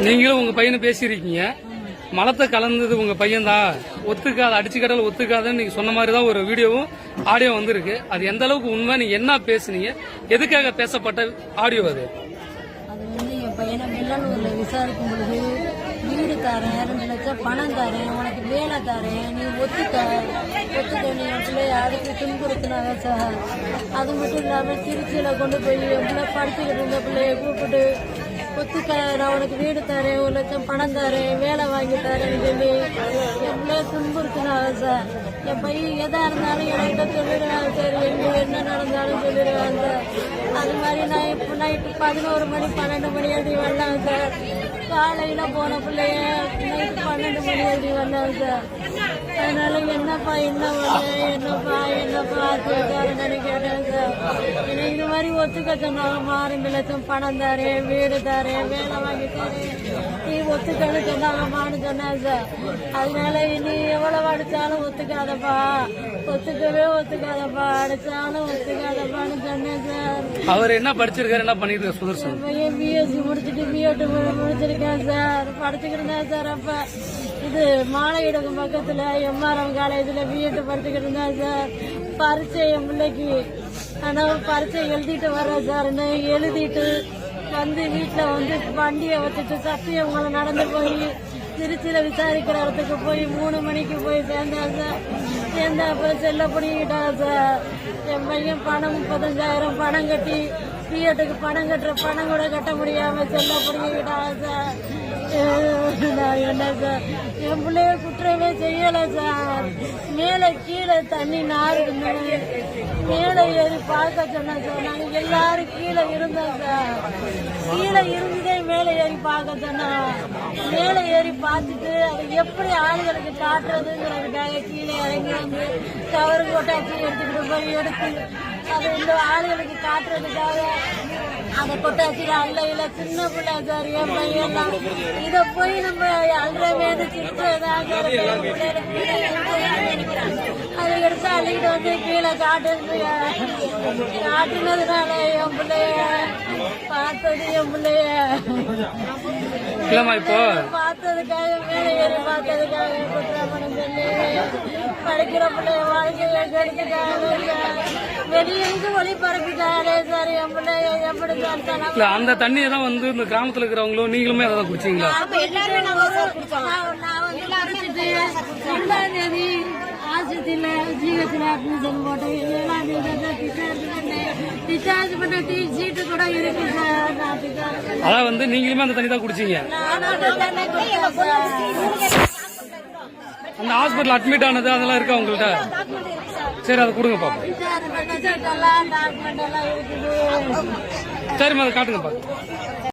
நீங்களும் உங்க பையனை பேசியிருக்கீங்க, மலத்தை கலந்தது உங்க பையன் தான், ஒத்துக்காத அடிச்சு கடல் ஒத்துக்காதன்னு நீங்க சொன்ன மாதிரி தான் ஒரு வீடியோவும் ஆடியோ வந்திருக்கு. அது எந்த அளவுக்கு உண்மை, நீங்க என்ன பேசுனீங்க, எதுக்காக பேசப்பட்ட ஆடியோ அது? அது வந்து என் பையனை வெள்ளலூர்ல விசாரிக்கும் பொழுது வீடு தரேன், 2 லட்சம் பணம் தரேன், உனக்கு வேலை தரேன், நீ ஒத்துக்க நீ என் பிள்ளைய அதுக்கு துன்புறுத்தினாங்க சார். அது மட்டும் இல்லாமல் திருச்சியில் கொண்டு போய் என் பிள்ளை படிச்சுக்கிட்டு இருந்த பிள்ளைய கூப்பிட்டு ஒத்துக்க, நான் உனக்கு வீடு தரேன், 1 லட்சம் பணம் தரேன், வேலை வாங்கி தரேன்னு சொல்லி என் பிள்ளைய துன்புறுத்தினாங்க சார். என் பையன் எதா இருந்தாலும் என்கிட்ட சொல்லிடுவாங்க சார், எங்க என்ன நடந்தாலும் சொல்லிடுவாங்க சார். அது மாதிரி நான் இப்போ நைட்டு 11 மணி 12 மணி எழுதி வரலாங்க சார். காலையில் போன பிள்ளைய நைட்டு 12 மணி எழுதி வந்தாங்க சார். அதனால என்னப்பா என்ன என்னப்பா ஆச்சுக்காரன்னு கேட்டேன் சார். ஏன்னா இது மாதிரி ஒத்துக்க சொன்னாங்கம்மா, 2 லட்சம் பணம் தரேன், வீடு தரேன், வேலை வாங்கி தரேன், நீ ஒத்துக்கன்னு சொன்னாங்கம்மான்னு சொன்னேன் சார். அதனால நீ எவ்வளவு அடிச்சாலும் ஒத்துக்காதப்பா, ஒத்துக்காதப்பா, அடிச்சாலும் ஒத்துக்காதப்பான்னு சொன்னேன் சார். அவர் என்ன படிச்சிருக்காரு, என்ன பண்ணிருக்காரு சுதர்சன்? பையன் பிஎஸ்சி முடிச்சுட்டு பிஎட் முடிச்சிருக்கேன் சார், படிச்சுக்கிட்டு இருந்தேன் சார். அப்ப இது மாலையிடகம் பக்கத்துல எம்ஆர்எம் காலேஜில் பிஎட் படிச்சுக்கிட்டு இருந்தேன் சார். பரீட்சை என் பிள்ளைக்கு, ஆனால் பரீட்சை எழுதிட்டு வர்றேன் சார். எழுதிட்டு வந்து வீட்டில் வந்து வண்டியை வச்சுட்டு சத்தியமங்கலை நடந்து போய் திருச்சியில் விசாரிக்கிற இடத்துக்கு போய் 3 மணிக்கு போய் சேர்ந்தேன் சார். சேர்ந்த அப்புறம் செல்ல பிடிக்கிட்டாங்க சார். என் பையன் பணம் 35,000 பணம் கட்டி பிஎட்டுக்கு பணம் கட்டுற பணம் கூட கட்ட முடியாம செல்ல பிடிக்கிட்டாங்க சார். என்ன சார், என் பிள்ளைய குற்றமே செய்யல சார். மேல கீழே தண்ணி நார் இருந்தது, மேலே ஏறி பார்க்க சொன்னேன் சார். நாங்க எல்லாரும் கீழே இருந்தோம் சார். கீழே இருந்ததே மேலே ஏறி பார்க்க சொன்னோம். மேலே ஏறி பார்த்துட்டு அது எப்படி ஆளுகளுக்கு காட்டுறதுங்கிறதுக்காக கீழே இறங்கி வந்து கவரு கொட்டாச்சி எடுத்துக்கிட்டு போய் எடுத்து அதை இந்த ஆளுகளுக்கு காட்டுறதுக்காக அதை கொட்டாச்சியில் அல்ல இல்லை சின்ன பிள்ளை சார். என் பையன்லாம் இதை போய் நம்ம அல்றமேது சிரிச்சதாக அதை எடுத்து அள்ளிக்கிட்டு வந்து கீழே காட்டுனதுனால என் பிள்ளைய பார்த்தது, என் பிள்ளைய பார்த்ததுக்காக மேலே ஏறி பார்த்ததுக்காக குற்றப்பணம் சொல்லி படிக்கிற பிள்ளைய வாழ்க்கையை கெடுத்துக்காக வெளியிருந்து ஒளிபரப்பிட்டாரே சார். என் பிள்ளைய எப்படி சார் அந்த தண்ணியை தான் வந்து இந்த கிராமத்துல இருக்கிறவங்களும் நீங்களுமே அதை குடிச்சீங்களா? நான் வந்து குடிச்சிட்டு 2ஆம் தேதி ஆஸ்பத்திரியில ஜிஹெச்ல அட்மிஷன் போட்டேன். 7ஆம் தேதி டிஸ்சார்ஜ் பண்ண சீட்டு கூட இருக்கு சார். அதான் வந்து நீங்களுமே அந்த தண்ணி தான் குடிச்சீங்க? அந்த ஹாஸ்பிட்டல் அட்மிட் ஆனது அதெல்லாம் இருக்கா உங்கள்கிட்ட? சரி, அதை கொடுங்க பாப்பா. சரிம்மா, அதை காட்டுங்க பாப்பா.